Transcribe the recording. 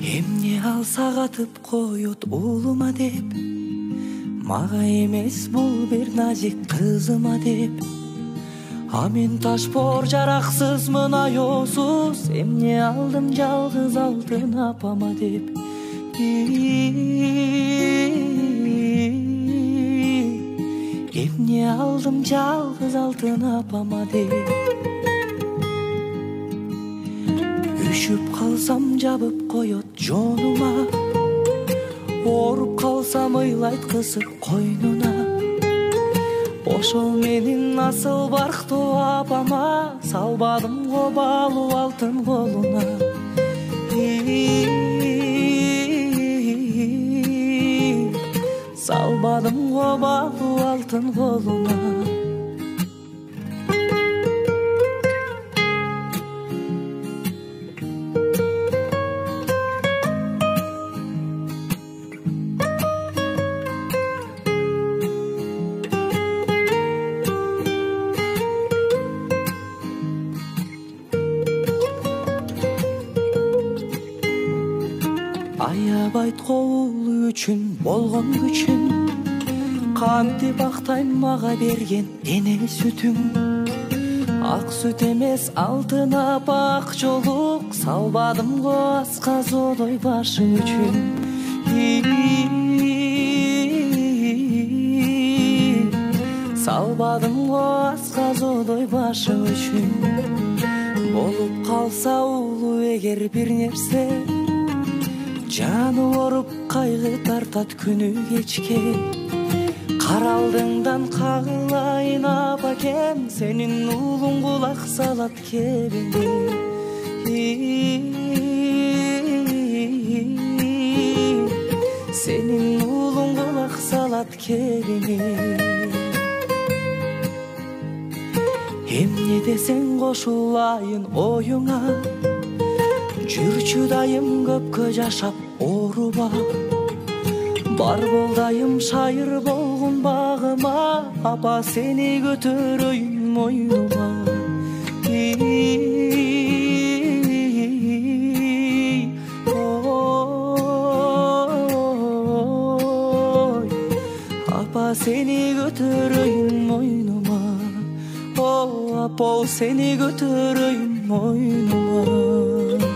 Эмне алса катып коет уулума деп, мага эмес бул бир назик кызыма деп. А мен ташпор жараксызмын, аёсуз, эмне алдым жалгыз алтын апама деп. Эмне алдым жалгыз алтын апама деп. Үшүп калсам жабып коет жонума, ооруп калсам ыйлайт кысып койнуна. Ошол менин асыл барктуу апама салбадым го баалуу алтын колуна. Салбадым го баалуу алтын колуна. Аябайт коул үчүн болгон күчүң, кантип актайм мага берген эне сүтүң. Ак сүт эмес алтын апа акчолук, салбадым го асказодой башы үчүн. Салбадым го асказодой башы үчүн. Болуп калса уулу эгер бир нерсе, жаны оруп кайгы тартат күнү кечке. Кара алдыңдан кагылайын апакем, сенин уулуң кулак салат кебине. Сенин уулуң кулак салат кебине. Эмне десең кошулайын оюңа, жүрчү дайым көпкө жашап ооруба. Бар болдайым шайыр болгон багыма, апа сени көтөрөйүн мойнума. Ой, апа сени көтөрөйүн мойнума. О, апа сени көтөрөйүн мойнума.